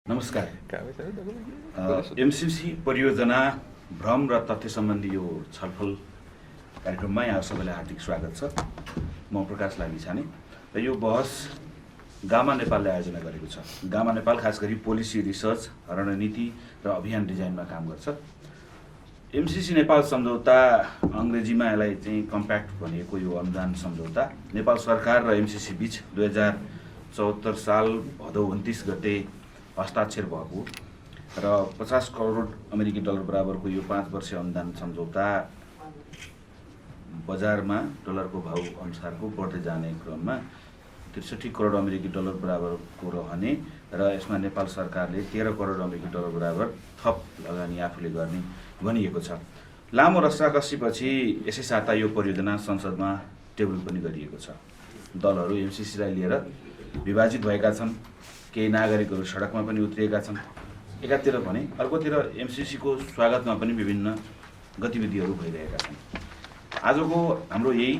नमस्कार। एमसीसी परियोजना भ्रम र तथ्य सम्बन्धी यो छलफल कार्यक्रममा यहाँ सबैलाई हार्दिक स्वागत छ। म प्रकाश लामिछाने र यो बहस गामा नेपालले आयोजना गरेको छ। गामा नेपाल खास गरी पोलिसी रिसर्च, रणनीति र अभियान डिजाइनमा काम गर्छ। एमसीसी नेपाल सम्झौता, अङ्ग्रेजीमा यसलाई चाहिँ कम्प्याक्ट भनिएको यो अनुदान सम्झौता नेपाल सरकार र एमसीसी बीच 2074 साल भदौ 29 गते हस्ताक्षर भएको र 50 करोड अमेरिकी डलर बराबरको यो 5 वर्षीय अनुदान सम्झौता बजारमा डलरको भाउ अनुसारको बढ्दै जाने क्रममा 63 करोड अमेरिकी डलर बराबरको रहने र यसमा नेपाल सरकारले 13 करोड अमेरिकी डलर बराबर थप लगानी आफूले गर्ने भनिएको छ। लामो रस्साकसीपछि यसै साता यो परियोजना संसदमा टेबल पनि गरिएको छ। दलहरू एमसीसीलाई लिएर विभाजित भएका छन्। केही नागरिकहरू सडकमा पनि उत्रिएका छन् एकातिर भने, अर्कोतिर एमसीसीको स्वागतमा पनि विभिन्न गतिविधिहरू भइरहेका छन्। आजको हाम्रो यही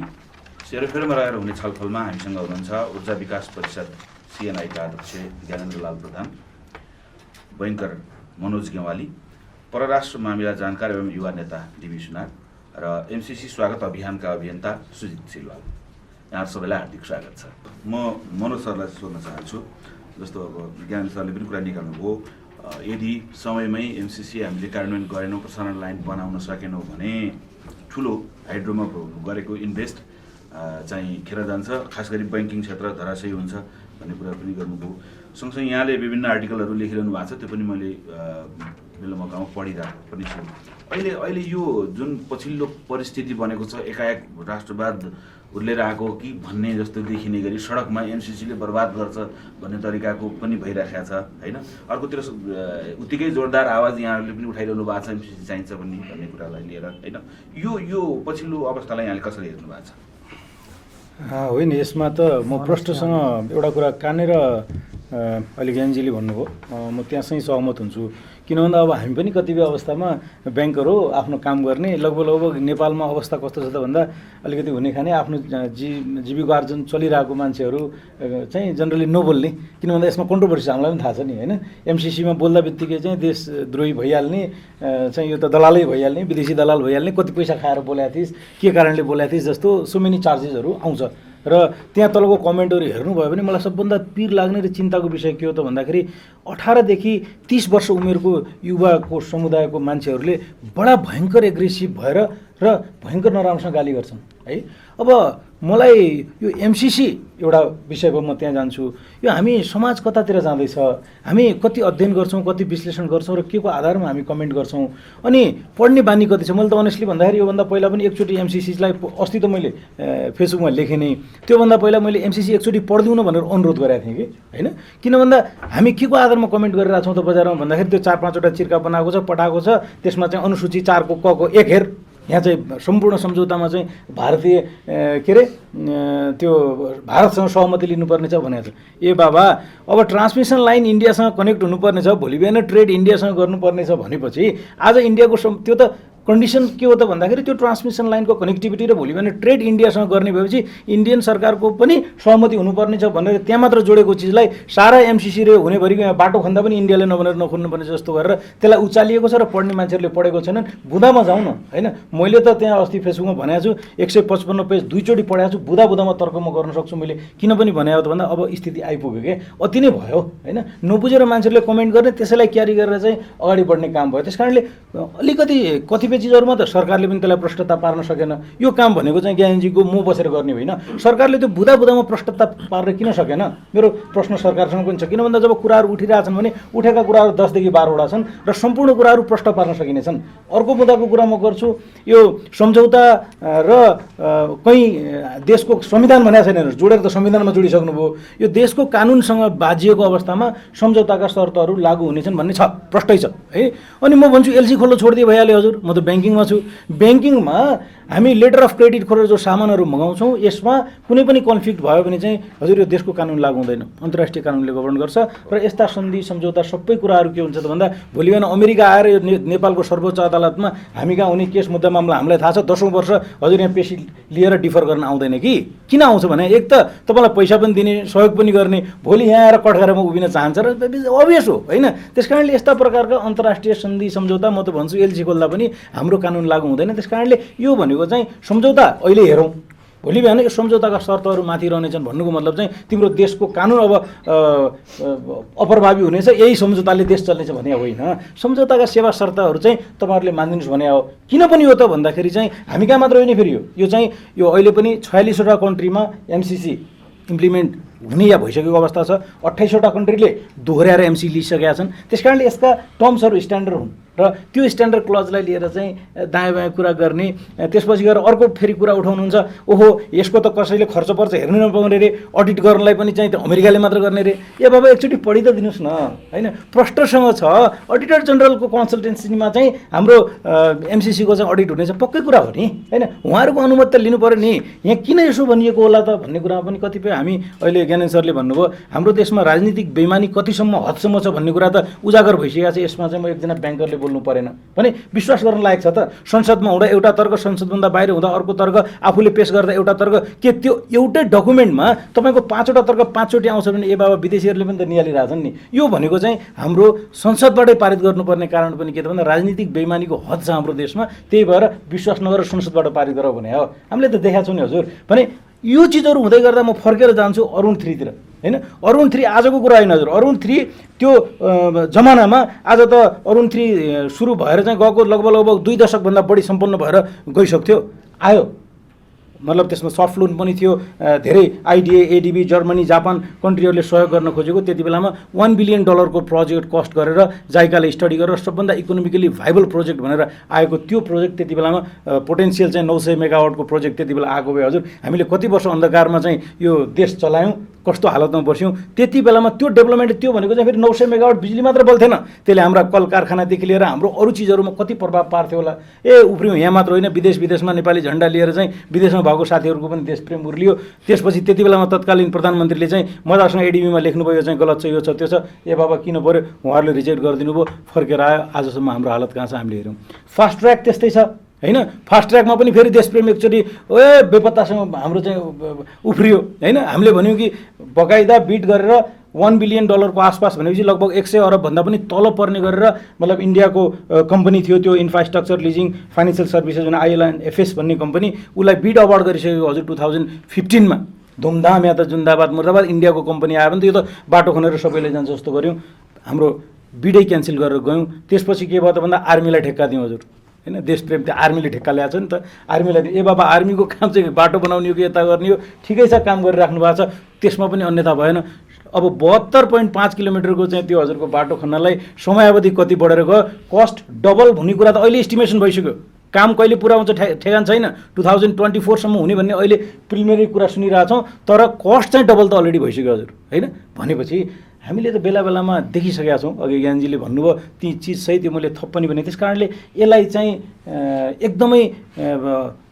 सेरोफेरोमा रहेर हुने छलफलमा हामीसँग हुनुहुन्छ ऊर्जा विकास परिषद सीएनआईका अध्यक्ष ज्ञानेन्द्र लाल प्रधान, बैंकर मनोज गेवाली, परराष्ट्र मामिला जानकार एवं युवा नेता डीबी सुनार र एमसीसी स्वागत अभियानका अभियन्ता सुजित सिलवाल। यहाँ सबैलाई हार्दिक स्वागत छ। म मनोज सरलाई सोध्न चाहन्छु, जस्तो अब ज्ञानेन्द्र सरले पनि कुरा निकाल्नुभयो, यदि समयमै एमसीसी हामीले कार्यान्वयन गरेनौँ, प्रसारण लाइन बनाउन सकेनौँ भने ठुलो हाइड्रोमा गरेको इन्भेस्ट चाहिँ खेर जान्छ, खास गरी ब्याङ्किङ क्षेत्र धराशयी हुन्छ भन्ने कुरा पनि गर्नुभयो। सँगसँगै यहाँले विभिन्न आर्टिकलहरू लेखिरहनु भएको छ, त्यो पनि मैले बेला मौकामा पढिरहेको पनि छु। अहिले यो जुन पछिल्लो परिस्थिति बनेको छ, एकाएक राष्ट्रवाद उर्लेर आएको कि भन्ने जस्तो देखिने गरी सडकमा एमसीसीले बर्बाद गर्छ भन्ने तरिकाको पनि भइरहेको छ होइन। अर्कोतिर उत्तिकै जोरदार आवाज यहाँहरूले पनि उठाइरहनु भएको छ एमसीसी चाहिन्छ भन्ने कुरालाई लिएर होइन। यो पछिल्लो अवस्थालाई यहाँले कसरी हेर्नु भएको छ? होइन, यसमा त म प्रश्नसँग एउटा कुरा कानेर अहिले ज्ञानजीले भन्नुभयो, म त्यहाँसँगै सहमत हुन्छु। किन भन्दा अब हामी पनि कतिपय अवस्थामा ब्याङ्कर हो, आफ्नो काम गर्ने, लगभग नेपालमा अवस्था कस्तो छ त भन्दा अलिकति हुने खाने आफ्नो जीविकोपार्जन चलिरहेको मान्छेहरू चाहिँ जनरली नबोल्ने। किन भन्दा यसमा कन्ट्रोभर्सी हामीलाई पनि थाहा छ नि होइन। एमसीसीमा बोल्दा बित्तिकै चाहिँ देशद्रोही भइहाल्ने, चाहिँ यो त दलालै भइहाल्ने, विदेशी दलाल भइहाल्ने, कति पैसा खाएर बोलेको थिइस्, के कारणले बोलेको थिइस् जस्तो सो मेनी चार्जेसहरू आउँछ। र त्यहाँ तलको कमेन्टहरू हेर्नुभयो भने मलाई सबभन्दा पिर लाग्ने र चिन्ताको विषय के हो त भन्दाखेरि 18 देखि 30 वर्ष उमेरको युवाको समुदायको मान्छेहरूले बडा भयङ्कर एग्रेसिभ भएर र भयङ्कर नराम्रोसँग गाली गर्छन् है। अब मलाई यो एमसीसी एउटा विषयको म त्यहाँ जान्छु। यो हामी समाज कतातिर जाँदैछ, हामी कति अध्ययन गर्छौँ, कति विश्लेषण गर्छौँ र के को आधारमा हामी कमेन्ट गर्छौँ, अनि पढ्ने बानी कति छ। मैले त अनेस्टली भन्दाखेरि योभन्दा पहिला पनि एकचोटि एमसीसीलाई अस्ति त मैले फेसबुकमा लेखेँ नै, त्योभन्दा पहिला मैले एमसीसी एकचोटि पढिदिउँ न भनेर अनुरोध गरेको थिएँ कि होइन। किन भन्दा हामी के को आधारमा कमेन्ट गरिरहेको छौँ त बजारमा भन्दाखेरि त्यो 4-5वटा चिर्का बनाएको छ, पठाएको छ, त्यसमा चाहिँ अनुसूची 4 को क को एक हेर। यहाँ चाहिँ सम्पूर्ण सम्झौतामा चाहिँ भारतीय के अरे त्यो भारतसँग सहमति लिनुपर्ने छ भनेको छ। ए बाबा, अब ट्रान्समिसन लाइन इन्डियासँग कनेक्ट हुनुपर्ने छ, भोलि बिहान ट्रेड इन्डियासँग गर्नुपर्ने छ भनेपछि आज इन्डियाको त्यो त कन्डिसन के हो त भन्दाखेरि त्यो ट्रान्समिसन लाइनको कनेक्टिभिटी र भोलि बिहान ट्रेड इन्डियासँग गर्ने भएपछि इन्डियन सरकारको पनि सहमति हुनुपर्ने छ भनेर त्यहाँ मात्र जोडेको चिजलाई सारा एमसीसी रे हुनेभरिको यहाँ बाटो खन्दा पनि इन्डियाले नबनेर नखुल्नुपर्ने जस्तो गरेर त्यसलाई उचालिएको छ र पढ्ने मान्छेहरूले पढेको छैनन्। बुदामा जाउँ न होइन। मैले त त्यहाँ अस्ति फेसबुकमा भनेको छु 155 पेज 2 चोटि पढाएको छु। बुदामा तर्क म गर्न सक्छु मैले। किन पनि भनेको त भन्दा अब स्थिति आइपुग्यो के, अति नै भयो होइन। नबुझेर मान्छेहरूले कमेन्ट गर्ने, त्यसैलाई क्यारी गरेर चाहिँ अगाडि बढ्ने काम भयो। त्यस कारणले अलिकति कतिपय चिजहरूमा त सरकारले पनि त्यसलाई प्रष्टता पार्न सकेन। यो काम भनेको चाहिँ ज्ञानजीको म बसेर गर्ने होइन। सरकारले त्यो बुदामा प्रष्टता पार्न किन सकेन, मेरो प्रश्न सरकारसँग पनि छ। किन भन्दा जब कुराहरू उठिरहेछन् भने उठेका कुराहरू 10 देखि 12वटा छन् र सम्पूर्ण कुराहरू प्रष्ट पार्न सकिनेछन्। अर्को मुद्दाको कुरा म गर्छु, यो सम्झौता र कहीँ देशको संविधान भनेको छैन, जोडेर त संविधानमा जोडिसक्नुभयो। यो देशको कानुनसँग बाजिएको अवस्थामा सम्झौताका शर्तहरू लागू हुनेछन् भन्ने छ, प्रष्टै छ है। अनि म भन्छु एलसी खोल्न छोडिदिए भइहाल्यो हजुर, म त ब्याङ्किङमा छु। ब्याङ्किङमा हामी लेटर अफ क्रेडिट खोलेर जो सामानहरू मगाउँछौँ यसमा कुनै पनि कन्फ्लिक्ट भयो भने चाहिँ हजुर यो देशको कानुन लागू हुँदैन, अन्तर्राष्ट्रिय कानुनले गभर्न गर्छ। र यस्ता सन्धि सम्झौता सबै कुराहरू के हुन्छ त भन्दा भोलि बिहान अमेरिका आएर यो नेपालको सर्वोच्च अदालतमा हामी कहाँ हुने केस मुद्दा मामला हामीलाई थाहा छ 10औं वर्ष हजुर यहाँ पेशी लिएर डिफर गर्न आउँदैन कि किन आउँछ भने एक त तपाईँलाई पैसा पनि दिने सहयोग पनि गर्ने, भोलि यहाँ आएर कठघरामा उभिन चाहन्छ र अभियस हो होइन। त्यस कारणले यस्ता प्रकारका अन्तर्राष्ट्रिय सन्धि सम्झौता म त भन्छु एलसी खोल्दा पनि हाम्रो कानुन लागू हुँदैन। त्यस कारणले यो भनेको चाहिँ सम्झौता अहिले हेरौँ, भोलि बिहान यो सम्झौताका शर्तहरू माथि रहनेछन् भन्नुको मतलब चाहिँ तिम्रो देशको कानुन अब अप्रभावी हुनेछ, यही सम्झौताले देश चल्नेछ भने होइन। सम्झौताका सेवा शर्तहरू चाहिँ तपाईँहरूले मानिदिनुहोस् भने हो। किन पनि हो त भन्दाखेरि चाहिँ हामी कहाँ मात्र होइन, फेरि यो चाहिँ यो अहिले पनि 46वटा कन्ट्रीमा एमसिसी इम्प्लिमेन्ट हुने या भइसकेको अवस्था छ। 28वटा कन्ट्रीले दोहोऱ्याएर एमसी लिइसकेका छन्। त्यस कारणले यसका टर्म्सहरू स्ट्यान्डर्ड हुन् र त्यो स्ट्यान्डर्ड क्लजलाई लिएर चाहिँ दायाँ बायाँ कुरा गर्ने, त्यसपछि गएर अर्को फेरि कुरा उठाउनुहुन्छ ओहो यसको त कसैले खर्च पर्छ हेर्नु नपाउने रे, अडिट गर्नलाई पनि चाहिँ त्यो अमेरिकाले मात्र गर्ने रे। ए बाबा एकचोटि पढि त दिनुहोस् न होइन। प्रष्टसँग छ अडिटर जनरलको कन्सल्टेन्सीमा चाहिँ हाम्रो एमसिसीको चाहिँ अडिट हुनेछ, पक्कै कुरा हो नि होइन। उहाँहरूको अनुमति त लिनु पऱ्यो नि। यहाँ किन यसो भनिएको होला त भन्ने कुरामा पनि कतिपय हामी अहिले ज्ञानेन्द्र सरले भन्नुभयो हाम्रो देशमा राजनीतिक बेइमानी कतिसम्म हदसम्म छ भन्ने कुरा त उजागर भइसकेको छ। यसमा चाहिँ म एकजना ब्याङ्करले बोल्नु परेन भने विश्वास गर्न लायक छ त। संसदमा हुँदा एउटा तर्क, संसदभन्दा बाहिर हुँदा अर्को तर्क, आफूले पेश गर्दा एउटा तर्क, के त्यो एउटै डकुमेन्टमा तपाईँको 5वटा तर्क 5चोटि आउँछ भने ए बाबा विदेशीहरूले पनि त निहालिरहेछन् नि। यो भनेको चाहिँ हाम्रो संसदबाटै पारित गर्नुपर्ने कारण पनि के त भन्दा राजनीतिक बेइमानीको हद छ हाम्रो देशमा। त्यही भएर विश्वास नगरेर संसदबाट पारित गर भने हो। हामीले त देखाएको छौँ नि हजुर। भने यो चिजहरू हुँदै गर्दा म फर्केर जान्छु अरुण 3 तिर होइन। अरुण 3 आजको कुरा होइन हजुर। अरुण 3 त्यो जमानामा आज त अरुण 3 सुरु भएर चाहिँ गएको लगभग 2 दशकभन्दा बढी सम्पन्न भएर गइसक्थ्यो। आयो मतलब त्यसमा सफ्ट लोन पनि थियो, धेरै आइडिए, एडिबी, जर्मनी, जापान कन्ट्रीहरूले सहयोग गर्न खोजेको। त्यति बेलामा $1 बिलियन को प्रोजेक्ट कस्ट गरेर जाइकाले स्टडी गरेर सबभन्दा इकोनोमिकली भाइबल प्रोजेक्ट भनेर आएको त्यो प्रोजेक्ट त्यति बेलामा पोटेन्सियल चाहिँ 900 मेगावाटको प्रोजेक्ट त्यति बेला आएको भए हजुर हामीले कति वर्ष अन्धकारमा चाहिँ यो देश चलायौँ, कस्तो हालतमा बस्यौँ। त्यति बेलामा त्यो डेभलपमेन्ट त्यो भनेको चाहिँ फेरि 900 मेगावाट बिजुली मात्र बल्थेन, त्यसले हाम्रा कल कारखानादेखि लिएर हाम्रो अरू चिजहरूमा कति प्रभाव पार्थ्यो होला। उफ्रियौँ यहाँ मात्र होइन, विदेशमा नेपाली झन्डा लिएर चाहिँ विदेशमा भएको साथीहरूको पनि देशप्रेम उर्लियो। त्यसपछि त्यति बेलामा तत्कालीन प्रधानमन्त्रीले चाहिँ मजासँग एडिबीमा लेख्नुभयो चाहिँ गलत छ, यो छ, त्यो छ, ए बाबा किन पऱ्यो, उहाँहरूले रिजेक्ट गरिदिनु भयो, फर्केर आयो। आजसम्म हाम्रो हालत कहाँ छ हामीले हेऱ्यौँ। फास्ट ट्र्याक त्यस्तै छ होइन। फास्ट ट्र्याकमा पनि फेरि देशप्रेम एकचोटि बेपत्तासँग हाम्रो चाहिँ उफ्रियो होइन। हामीले भन्यौँ कि बकाइदा बिट गरेर $1 बिलियन को आसपास भनेपछि लगभग 100 अरबभन्दा पनि तल पर्ने गरेर मतलब इन्डियाको कम्पनी थियो त्यो इन्फ्रास्ट्रक्चर लिजिङ फाइनेन्सियल सर्भिसेस जुन ILFS भन्ने कम्पनी, उसलाई बिड अवार्ड गरिसकेको हजुर 2015 मा। धुमधाम यहाँ त जिन्दाबाद मुर्दाबाद इन्डियाको कम्पनी आयो भने त यो त बाटो खनेर सबैले जान्छ जस्तो गऱ्यौँ। हाम्रो बिडै क्यान्सल गरेर गयौँ। त्यसपछि के भयो त भन्दा आर्मीलाई ठेक्का दिउँ हजुर होइन। देशप्रेम त्यो आर्मीले ठेक्का ल्याएको छ नि त, आर्मीलाई ए बाबा आर्मीको काम चाहिँ बाटो बनाउने हो कि यता गर्ने हो, ठिकै छ काम गरिराख्नु भएको छ, त्यसमा पनि अन्यथा भएन। अब 72.5 किलोमिटरको चाहिँ त्यो हजुरको बाटो खन्नलाई समयावधि कति बढेर गयो, कस्ट डबल हुने कुरा त अहिले एस्टिमेसन भइसक्यो। काम कहिले पुरा हुन्छ ठेगान छैन, 2024 सम्म हुने भन्ने अहिले प्रिलिमिनरी कुरा सुनिरहेछौँ, तर कस्ट चाहिँ डबल त अलरेडी भइसक्यो हजुर होइन। भनेपछि हामीले त बेला बेलामा देखिसकेका छौँ। अघि ज्ञानजीले भन्नुभयो ती चिज सही, त्यो मैले थप पनि भने। त्यस कारणले यसलाई चाहिँ एकदमै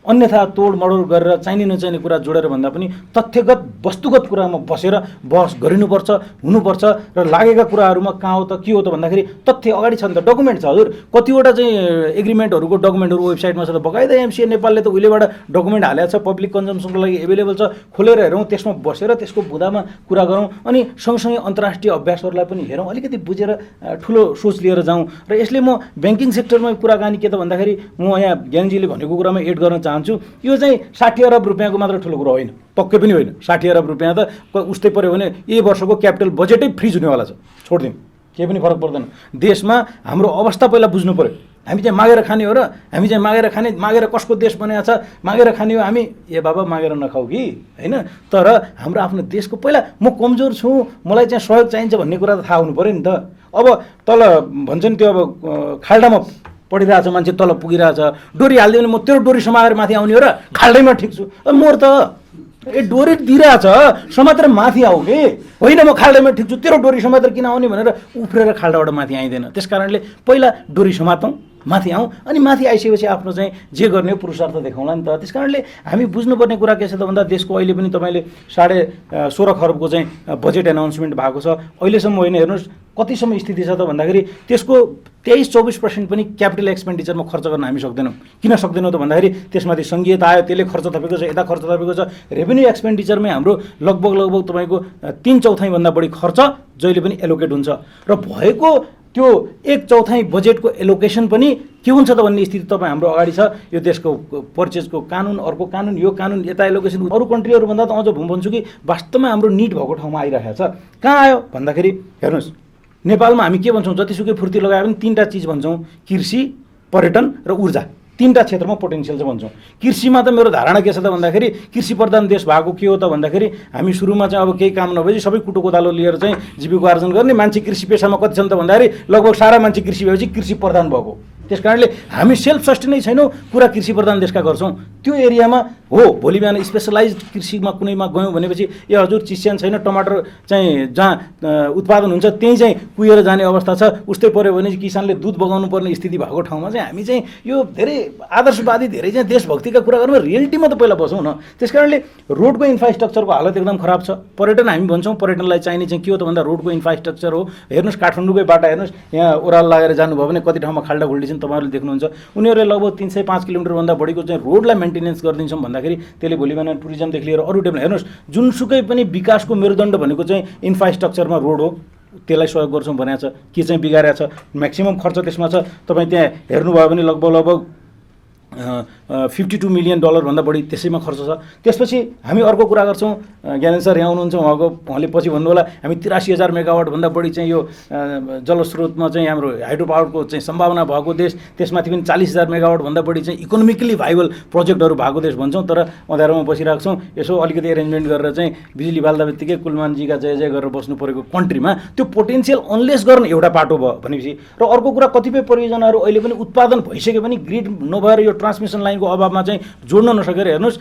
अन्यथा तोड मडोड गरेर चाहिने नचाहिने कुरा जोडेर भन्दा पनि तथ्यगत वस्तुगत कुरामा बसेर बहस गरिनुपर्छ, हुनुपर्छ। र लागेका कुराहरूमा कहाँ हो त के हो त भन्दाखेरि तथ्य अगाडि छ नि त, डकुमेन्ट छ हजुर। कतिवटा चाहिँ एग्रिमेन्टहरूको डकुमेन्टहरू वेबसाइटमा छ त, बकाइदा एमसिए नेपालले त उहिलेबाट डकुमेन्ट हालेको छ, पब्लिक कन्जम्सनको लागि एभाइलेबल छ, खोलेर हेरौँ, त्यसमा बसेर त्यसको बुँदामा कुरा गरौँ। अनि सँगसँगै अन्तर्राष्ट्रिय अभ्यासहरूलाई पनि हेरौँ, अलिकति बुझेर ठुलो सोच लिएर जाउँ। र यसले म ब्याङ्किङ सेक्टरमा कुराकानी के त भन्दाखेरि म यहाँ ज्ञानजीले भनेको कुरामा एड गर्न चाहन्छु। यो चाहिँ 60 अरब रुपियाँको मात्र ठुलो कुरो होइन, पक्कै पनि होइन। 60 अरब रुपियाँ त उस्तै पऱ्यो भने यही वर्षको क्यापिटल बजेटै फ्रिज हुनेवाला छ, छोडिदिउँ, केही पनि फरक पर्दैन। देशमा हाम्रो अवस्था पहिला बुझ्नु पऱ्यो। हामी चाहिँ मागेर खाने हो र हामी चाहिँ मागेर खाने, मागेर कसको देश बनाएको छ, मागेर खाने हो हामी, ए बाबा मागेर नखाऊ कि होइन। तर हाम्रो आफ्नो देशको पहिला म कमजोर छु, मलाई चाहिँ सहयोग चाहिन्छ भन्ने कुरा त थाहा हुनु पऱ्यो नि त। अब तल भन्छ नि त्यो अब खाल्डामा पढिरहेछ मान्छे, तल पुगिरहेछ, डोरी हालिदियो भने म तेरो डोरी समाएर माथि आउने हो र, खाल्डैमा ठिक छु, मोर त डोरी दिइरहेछ समातेर माथि आऊ कि होइन, म खाल्डैमा ठिक छु, तेरो डोरी समातेर किन आउने भनेर उफ्रेर खाल्डाबाट माथि आइँदैन। त्यस कारणले पहिला डोरी समातौँ, माथि आउँ अनि माथि आइसकेपछि आफ्नो चाहिँ जे गर्ने हो पुरुषार्थ देखाउँला नि त। त्यस कारणले हामी बुझ्नुपर्ने कुरा के छ त भन्दा देशको अहिले पनि तपाईँले 16.5 खरबको चाहिँ बजेट एनाउन्समेन्ट भएको छ अहिलेसम्म होइन। हेर्नुहोस् कतिसम्म स्थिति छ त भन्दाखेरि त्यसको 23-24% पनि क्यापिटल एक्सपेन्डिचरमा खर्च गर्न हामी सक्दैनौँ। किन सक्दैनौँ त भन्दाखेरि त्यसमाथि सङ्घीयता आयो, त्यसले खर्च थपेको छ, यता खर्च थपेको छ। रेभेन्यू एक्सपेन्डिचरमै हाम्रो लगभग तपाईँको 3/4 भन्दा बढी खर्च जहिले पनि एलोकेट हुन्छ र भएको त्यो 1/4 बजेटको एलोकेसन पनि के हुन्छ त भन्ने स्थिति तपाईँ हाम्रो अगाडि छ। यो देशको पर्चेजको कानुन, अर्को कानुन, यो कानुन, यता एलोकेसन अरू कन्ट्रीहरूभन्दा त अझ भन्छु कि वास्तवमा हाम्रो निड भएको ठाउँमा आइरहेको छ। कहाँ आयो भन्दाखेरि हेर्नुहोस् नेपालमा हामी के भन्छौँ, जतिसुकै फुर्ती लगाए पनि 3टा चिज भन्छौँ, कृषि, पर्यटन र ऊर्जा। 3टा क्षेत्रमा पोटेन्सियल चाहिँ भन्छौँ। कृषिमा त मेरो धारणा के छ त भन्दाखेरि कृषि प्रधान देश भएको के हो त भन्दाखेरि हामी सुरुमा चाहिँ अब केही काम नभएपछि सबै कुटो कोदालो लिएर चाहिँ जीविकोपार्जन गर्ने मान्छे कृषि पेसामा कति छन् त भन्दाखेरि लगभग सारा मान्छे कृषि भएपछि कृषि प्रधान भएको। त्यस कारणले हामी सेल्फ सस्टेनै छैनौँ, पुरा कृषि प्रधान देशका गर्छौँ। त्यो एरियामा हो भोलि बिहान स्पेसलाइज कृषिमा कुनैमा गयौँ भनेपछि ए हजुर चिस्यान छैन, टमाटर चाहिँ जहाँ उत्पादन हुन्छ त्यहीँ चाहिँ कुहिएर जाने अवस्था छ, उस्तै पऱ्यो भने किसानले दुध बगाउनु पर्ने स्थिति भएको ठाउँमा चाहिँ हामी चाहिँ यो धेरै आदर्शवादी, धेरै चाहिँ देशभक्तिका कुरा गर्नु, रियालिटीमा त पहिला बसौँ न। त्यस कारणले रोडको इन्फ्रास्ट्रक्चरको हालत एकदम खराब छ। पर्यटन हामी भन्छौँ, पर्यटनलाई चाहिने चाहिँ के हो त भन्दा रोडको इन्फ्रास्ट्रक्चर हो। हेर्नुहोस् काठमाडौँकै बाटा हेर्नुहोस्, यहाँ ओह्रालो लागेर जानुभयो भने कति ठाउँमा खाल्डा खुल्डी छन् तपाईँहरूले देख्नुहुन्छ। उनीहरूले लगभग 305 किलोमिटरभन्दा बढीको चाहिँ रोडलाई मेन्टेनेन्स गरिदिन्छौँ भन्दाखेरि त्यसले भोलि बिहान टुरिज्मदेखि लिएर अरू डेभलप, हेर्नुहोस् जुनसुकै पनि विकासको मेरुदण्ड भनेको चाहिँ इन्फ्रास्ट्रक्चरमा रोड हो। त्यसलाई सहयोग गर्छौँ भनेको छ, के चाहिँ बिगारेको छ, म्याक्सिमम् खर्च त्यसमा छ। तपाईँ त्यहाँ हेर्नुभयो भने लगभग 52 मिलियन डलरभन्दा बढी त्यसैमा खर्च छ। त्यसपछि हामी अर्को कुरा गर्छौँ, ज्ञानेन्द्र सर यहाँ हुनुहुन्छ, उहाँले पछि भन्नु होला, हामी 83,000 मेगावाटभन्दा बढी चाहिँ यो जलस्रोतमा चाहिँ हाम्रो हाइड्रो पावरको चाहिँ सम्भावना भएको देश, त्यसमाथि पनि 40,000 मेगावाटभन्दा बढी चाहिँ इकोनोमिकली भाइबल प्रोजेक्टहरू भएको देश भन्छौँ। तर अँध्यारोमा बसिरहेको छौँ, यसो अलिकति एरेन्जमेन्ट गरेर चाहिँ बिजुली बाल्दा बित्तिकै कुलमानजीका जय जय गरेर बस्नु परेको कन्ट्रीमा त्यो पोटेन्सियल अनलेस गर्न एउटा बाटो भयो भनेपछि। र अर्को कुरा कतिपय परियोजनाहरू अहिले पनि उत्पादन भइसक्यो पनि ग्रिड नभएर यो ट्रान्समिसन लाइनको अभावमा चाहिँ जोड्न नसकेर हेर्नुहोस्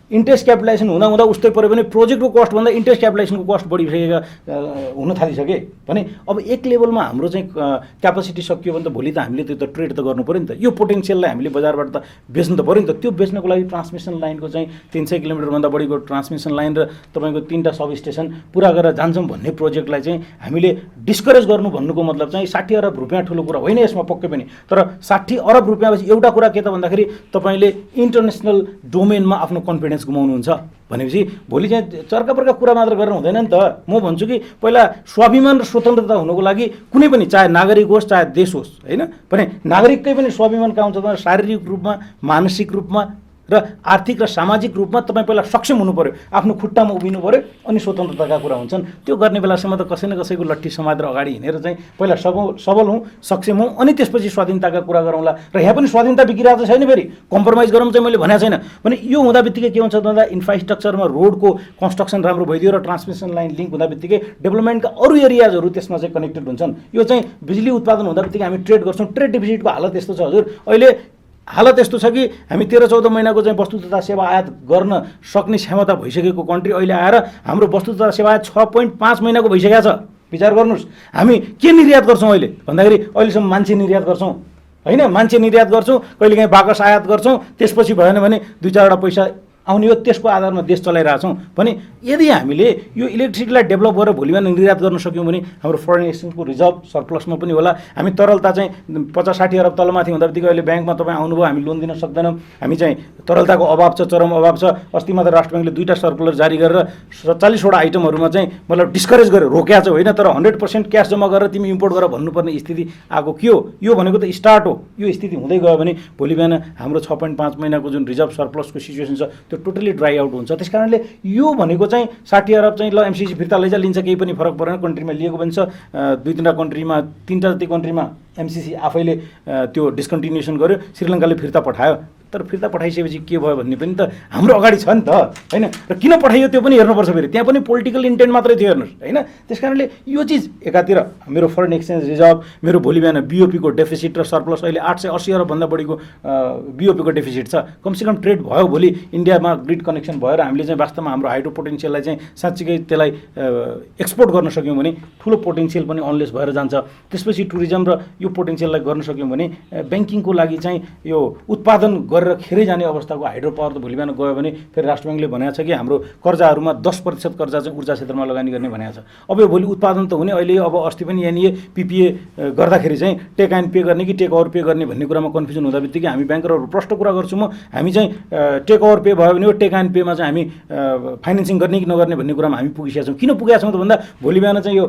इन्ट्रेस्ट क्यापिटलाइजेसन हुँदा उस्तै पऱ्यो भने प्रोजेक्टको कस्टभन्दा इन्ट्रेस्ट क्यापिटलाइजेसनको कस्ट बढिसकेका हुन थालिसके भने अब एक लेभलमा हाम्रो चाहिँ क्यापासिटी सकियो भने त भोलि त हामीले त्यो त ट्रेड त गर्नु पऱ्यो नि त। यो पोटेन्सियललाई हामीले बजारबाट त बेच्नु त पऱ्यो नि त। त्यो बेच्नको लागि ट्रान्समिसन लाइनको चाहिँ 300 किलोमिटरभन्दा बढीको ट्रान्समिसन लाइन र तपाईँको 3टा सब स्टेसन पुरा गरेर जान्छौँ भन्ने प्रोजेक्टलाई चाहिँ हामीले डिस्करेज गर्नु भन्नुको मतलब चाहिँ 60 अरब रुपियाँ ठुलो कुरा होइन यसमा पक्कै पनि। तर 60 अरब रुपियाँपछि एउटा कुरा के त भन्दाखेरि तपाईँले इन्टरनेसनल डोमेनमा आफ्नो कन्फिडेन्स गुमाउनुहुन्छ भनेपछि भोलि चाहिँ चर्कापर्का कुरा मात्र गरेर हुँदैन नि त। म भन्छु कि पहिला स्वाभिमान र स्वतन्त्रता हुनुको लागि कुनै पनि चाहे नागरिक होस् चाहे देश होस् होइन भने नागरिककै पनि स्वाभिमान कहाँ हुन्छ त शारीरिक रूपमा, मानसिक रूपमा र आर्थिक र सामाजिक रूपमा तपाईँ पहिला सक्षम हुनु पऱ्यो, आफ्नो खुट्टामा उभिनु पऱ्यो, अनि स्वतन्त्रताका कुरा हुन्छन्। त्यो गर्ने बेलासम्म त कसै न कसैको लट्ठी समातेर अगाडि हिँडेर चाहिँ पहिला सबल हौँ, सक्षम हौँ, अनि त्यसपछि स्वाधीनताका कुरा गरौँला। र यहाँ पनि स्वाधीनता बिग्रिरहेको छैन, फेरि कम्प्रोमाइज गरौँ चाहिँ मैले भनेको छैन भने यो हुँदा बित्तिकै के हुन्छ भन्दा इन्फ्रास्ट्रक्चरमा रोडको कन्स्ट्रक्सन राम्रो भइदियो र ट्रान्समिसन लाइन लिङ्क हुँदा बित्तिकै डेभलपमेन्टका अरू एरियाजहरू त्यसमा चाहिँ कनेक्टेड हुन्छन्। यो चाहिँ बिजुली उत्पादन हुँदा बित्तिकै हामी ट्रेड गर्छौँ। ट्रेड डिफिसिटको हालत यस्तो छ हजुर, अहिले हालत यस्तो छ कि हामी 13-14 महिनाको चाहिँ वस्तु तथा सेवा आयात गर्न सक्ने क्षमता भइसकेको कन्ट्री अहिले आएर हाम्रो वस्तु तथा सेवा आयात 6.5 महिनाको भइसकेको छ। विचार गर्नुहोस् हामी के निर्यात गर्छौँ अहिले भन्दाखेरि अहिलेसम्म मान्छे निर्यात गर्छौँ होइन, मान्छे निर्यात गर्छौँ, कहिलेकाहीँ बाकस आयात गर्छौँ, त्यसपछि भएन भने 2-4वटा पैसा आउने हो, त्यसको आधारमा देश चलाइरहेछौँ भने यदि हामीले यो इलेक्ट्रिसिटीलाई डेभलप गरेर भोलि बिहान निर्यात गर्न सक्यौँ भने हाम्रो फरेन एक्सचेन्जको रिजर्भ सरप्लसमा पनि होला। हामी तरलता चाहिँ 50-60 अरब तलमाथि हुँदा बित्तिकै अहिले ब्याङ्कमा तपाईँ आउनुभयो, हामी लोन दिन सक्दैनौँ, हामी चाहिँ तरलताको अभाव छ, चरम अभाव छ। अस्ति मात्र राष्ट्र ब्याङ्कले 2टा सर्कुलर जारी गरेर 47वटा आइटमहरूमा चाहिँ मतलब डिस्करेज गरेर रोक्या छ होइन, तर 100% क्यास जम्मा गरेर तिमी इम्पोर्ट गरेर भन्नुपर्ने स्थिति आएको के हो। यो भनेको त स्टार्ट हो। यो स्थिति हुँदै गयो भने भोलि बिहान हाम्रो 6.5 महिनाको जुन रिजर्भ सरप्लसको सिचुएसन छ त्यो टोटली ड्राई आउट हुन्छ। त्यस कारणले यो भनेको चाहिँ 60 अरब चाहिँ ल एमसिसी फिर्ता लैजा लिन्छ, केही पनि फरक परेन, कन्ट्रीमा लिएको पनि छ। 2-3 कन्ट्रीमा 3टा जति कन्ट्रीमा एमसिसी आफैले त्यो डिस्कन्टिन्युसन गर्यो, श्रीलङ्काले फिर्ता पठायो। तर फिर्ता पठाइसकेपछि के भयो भन्ने पनि त हाम्रो अगाडि छ नि त होइन। र किन पठाइयो त्यो पनि हेर्नुपर्छ फेरि, त्यहाँ पनि पोलिटिकल इन्टेन्ट मात्रै थियो हेर्नुहोस् होइन। त्यस कारणले यो चिज एकातिर मेरो फरेन एक्सचेन्ज रिजर्भ, मेरो भोलि बिहान बिओपीको डेफिसिट र सरप्लस अहिले 880 अरबभन्दा बढीको बिओपीको डेफिसिट छ। कमसेकम ट्रेड भयो भोलि इन्डियामा ग्रिड कनेक्सन भएर हामीले चाहिँ वास्तवमा हाम्रो हाइड्रो पोटेन्सियललाई चाहिँ साँच्चीकै त्यसलाई एक्सपोर्ट गर्न सक्यौँ भने ठुलो पोटेन्सियल पनि अनलेस भएर जान्छ। त्यसपछि टुरिज्म र यो पोटेन्सियललाई गर्न सक्यौँ भने ब्याङ्किङको लागि चाहिँ यो उत्पादन गरेर खेरै जाने अवस्थाको हाइड्रो पावर त भोलि बिहान गयो भने फेरि राष्ट्र ब्याङ्कले भनेको छ कि हाम्रो कर्जाहरूमा 10% कर्जा चाहिँ ऊर्जा क्षेत्रमा लगानी गर्ने भनेको छ। अब यो भोलि उत्पादन त हुने, अहिले अब अस्ति पनि एनए पिपिए गर्दाखेरि चाहिँ टेक एन्ड पे गर्ने कि टेक ओभर पे गर्ने भन्ने कुरामा कन्फ्युजन हुँदा बित्तिकै हामी ब्याङ्करहरू प्रष्ट कुरा गर्छु म, हामी चाहिँ टेक ओभर पे भयो भने टेक एन्ड पेमा चाहिँ हामी फाइनेन्सिङ गर्ने कि नगर्ने भन्ने कुरामा हामी पुगिसकेका छौँ। किन पुगेका छौँ त भन्दा भोलि बिहान चाहिँ यो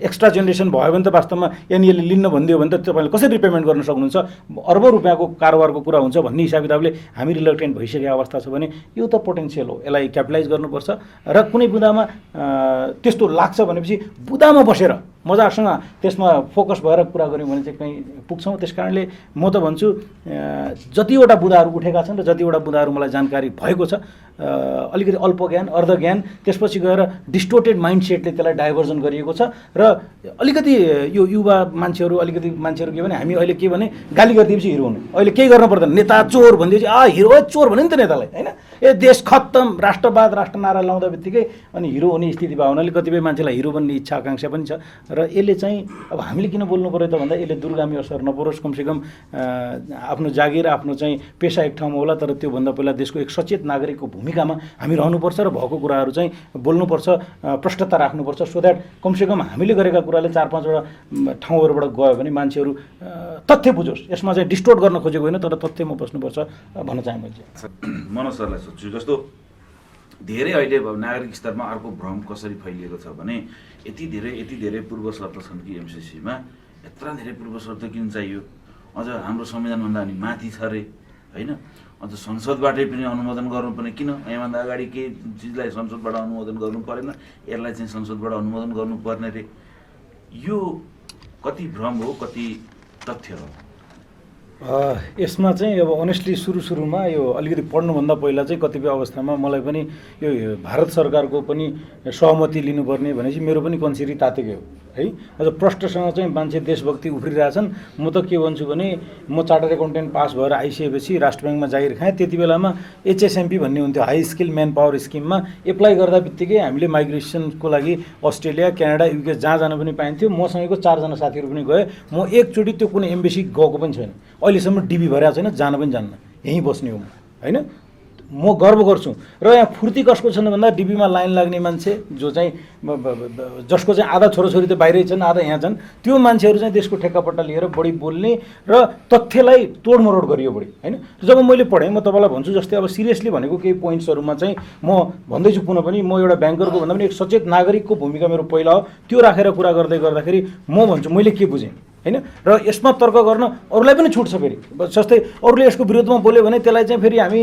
एक्स्ट्रा जेनेरेसन भयो भने त वास्तवमा एनएले लिन्न भनिदियो भने त तपाईँले कसरी रिपेमेन्ट गर्न सक्नुहुन्छ, अरबौँ रुपियाँको कारोबारको कुरा हुन्छ भन्ने हिसाब किताबले हामी रिलक्टेन्ट भइसकेको अवस्था छ भने यो त पोटेन्सियल हो, यसलाई क्यापिटलाइज गर्नुपर्छ। र कुनै बुदामा त्यस्तो लाग्छ भनेपछि बुदामा बसेर मजासँग त्यसमा फोकस भएर कुरा गऱ्यौँ भने चाहिँ कहीँ पुग्छौँ। त्यस कारणले म त भन्छु जतिवटा बुदाहरू उठेका छन् र जतिवटा बुदाहरू मलाई जानकारी भएको छ, अलिकति अल्प ज्ञान, अर्ध ज्ञान, त्यसपछि गएर डिस्टोर्टेड माइन्डसेटले त्यसलाई डाइभर्जन गरिएको छ। र अलिकति यो युवा मान्छेहरू के भने हामी अहिले के भने गाली गरिदिएपछि हिरो हुने, अहिले केही गर्न पर्दैन, नेता चोर भनिदिएपछि हिरो चोर भन्यो नि त नेतालाई होइन। ए देश खत्तम, राष्ट्रवाद, राष्ट्र नारा लाउँदा बित्तिकै अनि हिरो हुने स्थिति भयो हुनाले कतिपय मान्छेलाई हिरो बन्ने इच्छा आकाङ्क्षा पनि छ। र यसले चाहिँ अब हामीले किन बोल्नु पऱ्यो त भन्दा यसले दुर्गामी असर नपरोस्, कमसेकम आफ्नो जागिर आफ्नो चाहिँ पेसा एक ठाउँमा होला, तर त्योभन्दा पहिला देशको एक सचेत नागरिकको भूमिकामा हामी रहनुपर्छ र भएको कुराहरू चाहिँ बोल्नुपर्छ, प्रष्टता राख्नुपर्छ, सो द्याट कमसेकम हामीले गरेका कुराले 4-5वटा ठाउँहरूबाट गयो भने मान्छेहरू तथ्य बुझोस्, यसमा चाहिँ डिस्टोर्ट गर्न खोजेको होइन तर तथ्यमा बस्नुपर्छ भन्न चाहे मैले। मनोज सरलाई सोध्छु, जस्तो धेरै अहिले नागरिक स्तरमा अर्को भ्रम कसरी फैलिएको छ भने यति धेरै पूर्व शर्त छन् कि एमसिसीमा, यत्रा धेरै पूर्व शर्त किन चाहियो, अझ हाम्रो संविधानभन्दा नि माथि छ रे होइन, अझ संसदबाटै पनि अनुमोदन गर्नुपर्ने, किन यहाँभन्दा अगाडि केही चिजलाई संसदबाट अनुमोदन गर्नु परेन, यसलाई चाहिँ संसदबाट अनुमोदन गर्नुपर्ने रे। यो कति भ्रम हो, कति तथ्य हो? यसमा चाहिँ अब अनेस्टली सुरुमा यो अलिकति पढ्नुभन्दा पहिला चाहिँ कतिपय अवस्थामा मलाई पनि यो भारत सरकारको पनि सहमति लिनुपर्ने भनेपछि मेरो पनि कन्सिरी तातेकै हो है। अझ प्रष्टसँग चाहिँ मान्छे देशभक्ति उफ्रिरहेछन्। म त के भन्छु भने म चार्टर्ड एकाउन्टेन्ट पास भएर आइसकेपछि राष्ट्र ब्याङ्कमा जागिर खाएँ। त्यति बेलामा एचएसएमपी भन्ने हुन्थ्यो, हाई स्किल म्यान पावर स्किममा एप्लाई गर्दा बित्तिकै हामीले माइग्रेसनको लागि अस्ट्रेलिया, क्यानाडा, युके जहाँ जान पनि पाइन्थ्यो। मसँगको 4जना साथीहरू पनि गए। म एकचोटि त्यो कुनै एम्बेसी गएको पनि छैन, अहिलेसम्म डिबी भरेको छैन, जान पनि जान्न, यहीँ बस्ने हो म होइन। म गर्व गर्छु। र यहाँ फुर्ती कसको छन् भन्दा डिबीमा लाइन लाग्ने मान्छे जो चाहिँ जसको चाहिँ आधा छोराछोरी त बाहिरै छन्, आधा यहाँ छन्, त्यो मान्छेहरू चाहिँ त्यसको ठेक्कापट्टा लिएर बढी बोल्ने र तथ्यलाई तोडमरोड गरियो बढी होइन। जब मैले पढेँ, म तपाईँलाई भन्छु जस्तै अब सिरियसली भनेको केही पोइन्ट्सहरूमा चाहिँ म भन्दैछु पुनः पनि, म एउटा ब्याङ्करको भन्दा पनि एक सचेत नागरिकको भूमिका मेरो पहिला हो। त्यो राखेर कुरा गर्दै गर्दाखेरि म भन्छु मैले के बुझेँ होइन। र यसमा तर्क गर्न अरूलाई पनि छुट छ फेरि। जस्तै अरूले यसको विरोधमा बोल्यो भने त्यसलाई चाहिँ फेरि हामी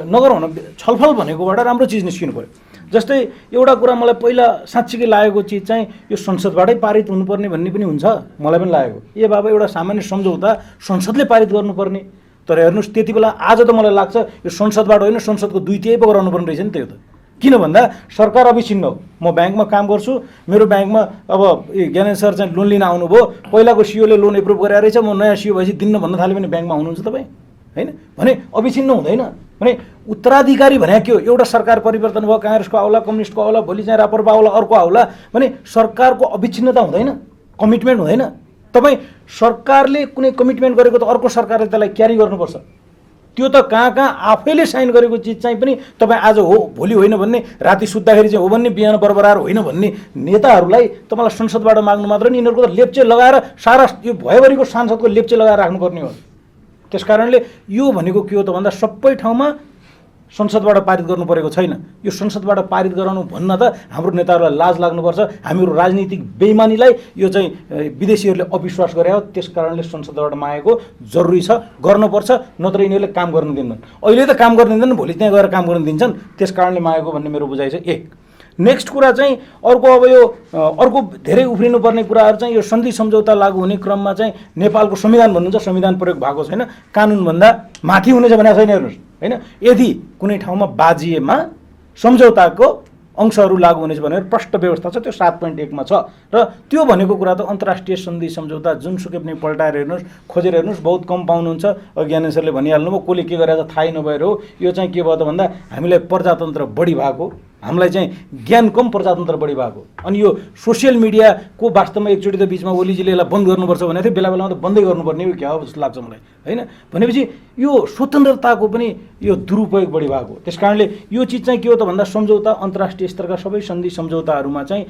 नगरौँ न। छलफल भनेकोबाट राम्रो चिज निस्किनु पऱ्यो। जस्तै एउटा कुरा मलाई पहिला साँच्चीकै लागेको चिज चाहिँ यो संसदबाटै पारित हुनुपर्ने भन्ने पनि हुन्छ, मलाई पनि लागेको। ए बाबा एउटा सामान्य सम्झौता संसदले पारित गर्नुपर्ने। तर हेर्नुहोस् त्यति बेला आज त मलाई लाग्छ यो संसदबाट होइन, संसदको 2/3 पो गराउनुपर्ने रहेछ नि त्यो त। किन भन्दा सरकार अविच्छिन्न हो। म ब्याङ्कमा काम गर्छु, मेरो ब्याङ्कमा अब ज्ञानेन्द्र सर चाहिँ लोन लिन आउनुभयो, पहिलाको सिओले लोन एप्रुभ गरेर रहेछ, म नयाँ सिओ भएपछि दिन्न भन्न थाल्यो भने ब्याङ्कमा हुनुहुन्छ तपाईँ होइन भने अविच्छिन्न हुँदैन। भने उत्तराधिकारी भने के हो, एउटा सरकार परिवर्तन भयो, काङ्ग्रेसको आउला, कम्युनिस्टको आउला, भोलि चाहिँ राप्रपा आउला, अर्को आउला, भने सरकारको अविच्छिन्नता हुँदैन, कमिटमेन्ट हुँदैन। तपाईँ सरकारले कुनै कमिटमेन्ट गरेको त अर्को सरकारले त्यसलाई क्यारी गर्नुपर्छ। त्यो त कहाँ आफैले साइन गरेको चिज चाहिँ पनि तपाईँ आज हो भोलि होइन भन्ने, राति सुत्दाखेरि चाहिँ हो भन्ने, बिहान बरबरार होइन भन्ने नेताहरूलाई तपाईँलाई संसदबाट माग्नु मात्र नि, यिनीहरूको त लेप्चे लगाएर सारा यो भयभरिको सांसदको लेप्चे लगाएर राख्नुपर्ने हो। त्यस कारणले यो भनेको के हो त भन्दा सबै ठाउँमा संसदबाट पारित गर्नु परेको छैन। यो संसदबाट पारित गराउनु भन्न त हाम्रो नेताहरूलाई लाज लाग्नुपर्छ। हामीहरू राजनीतिक बेइमानीलाई यो चाहिँ विदेशीहरूले अविश्वास गरे हो। त्यस कारणले संसदबाट मागेको जरुरी छ, गर्नुपर्छ, नत्र यिनीहरूले काम गर्न दिन्नन्। अहिले त काम गर्न दिँदैन, भोलि त्यहाँ गएर काम गर्न दिन्छन्। त्यस कारणले मागेको भन्ने मेरो बुझाइ छ। एक नेक्स्ट कुरा चाहिँ अर्को अब यो अर्को धेरै उफ्रिनुपर्ने कुराहरू चाहिँ यो सन्धि सम्झौता लागू हुने क्रममा चाहिँ नेपालको संविधान भन्नुहुन्छ संविधान प्रयोग भएको छैन, कानुनभन्दा माथि हुनेछ भनेको छैन हेर्नुहोस् होइन। यदि कुनै ठाउँमा बाजिएमा सम्झौताको अंशहरू लागू हुनेछ भनेर प्रष्ट व्यवस्था छ, त्यो 7.1 मा छ। र त्यो भनेको कुरा त अन्तर्राष्ट्रिय सन्धि सम्झौता जुनसुकै पनि पल्टाएर हेर्नुहोस्, खोजेर हेर्नुहोस्, बहुत कम पाउनुहुन्छ। ज्ञानेश सरले भनिहाल्नुभयो कसले के गरेर थाहै नभएर हो। यो चाहिँ के भयो त भन्दा हामीलाई प्रजातन्त्र बढी भएको, हामीलाई चाहिँ ज्ञान कम प्रजातन्त्र बढी भएको। अनि यो सोसियल मिडियाको वास्तवमा एकचोटि त बिचमा ओलीजीले यसलाई बन्द गर्नुपर्छ भनेको थियो, बेला बेलामा त बन्दै गर्नुपर्ने हो क्या हो जस्तो लाग्छ मलाई होइन। भनेपछि यो स्वतन्त्रताको पनि यो दुरुपयोग बढी भएको। त्यस कारणले यो चिज चाहिँ के हो त भन्दा सम्झौता अन्तर्राष्ट्रिय स्तरका सबै सन्धि सम्झौताहरूमा चाहिँ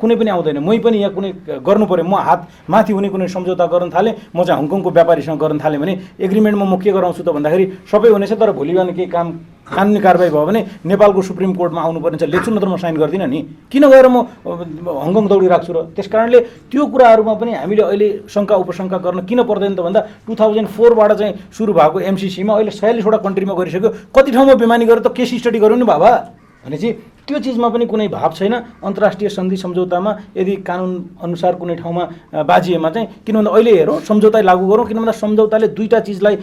कुनै पनि आउँदैन। मै पनि यहाँ कुनै गर्नु पऱ्यो, म हात माथि हुने कुनै सम्झौता गर्न थालेँ, म चाहिँ हङकङको व्यापारीसँग गर्न थालेँ भने एग्रिमेन्टमा म के गराउँछु त भन्दाखेरि सबै हुनेछ, तर भोलि बिहान केही काम कानुनी कारबाही भयो भने नेपालको सुप्रिम कोर्टमा आउनुपर्ने छ, लेख्छु नत्र म साइन गर्दिनँ नि, किन गएर म हङकङ दौडिराख्छु र। त्यस कारणले त्यो कुराहरूमा पनि हामीले अहिले शङ्का उपशङ्का गर्न किन पर्दैन त भन्दा 2004बाट चाहिँ सुरु भएको एमसिसीमा अहिले 46वटा कन्ट्रीमा गरिसक्यो। कति ठाउँमा बेमानी गरेर त केस स्टडी गऱ्यो नि बाबा भनेपछि त्यो चिजमा पनि कुनै भाव छैन। अन्तर्राष्ट्रिय सन्धि सम्झौतामा यदि कानुन अनुसार कुनै ठाउँमा बाजिएमा चाहिँ किन भन्दा अहिले हेरौँ सम्झौता लागू गरौँ, किन भन्दा सम्झौताले दुईवटा चिजलाई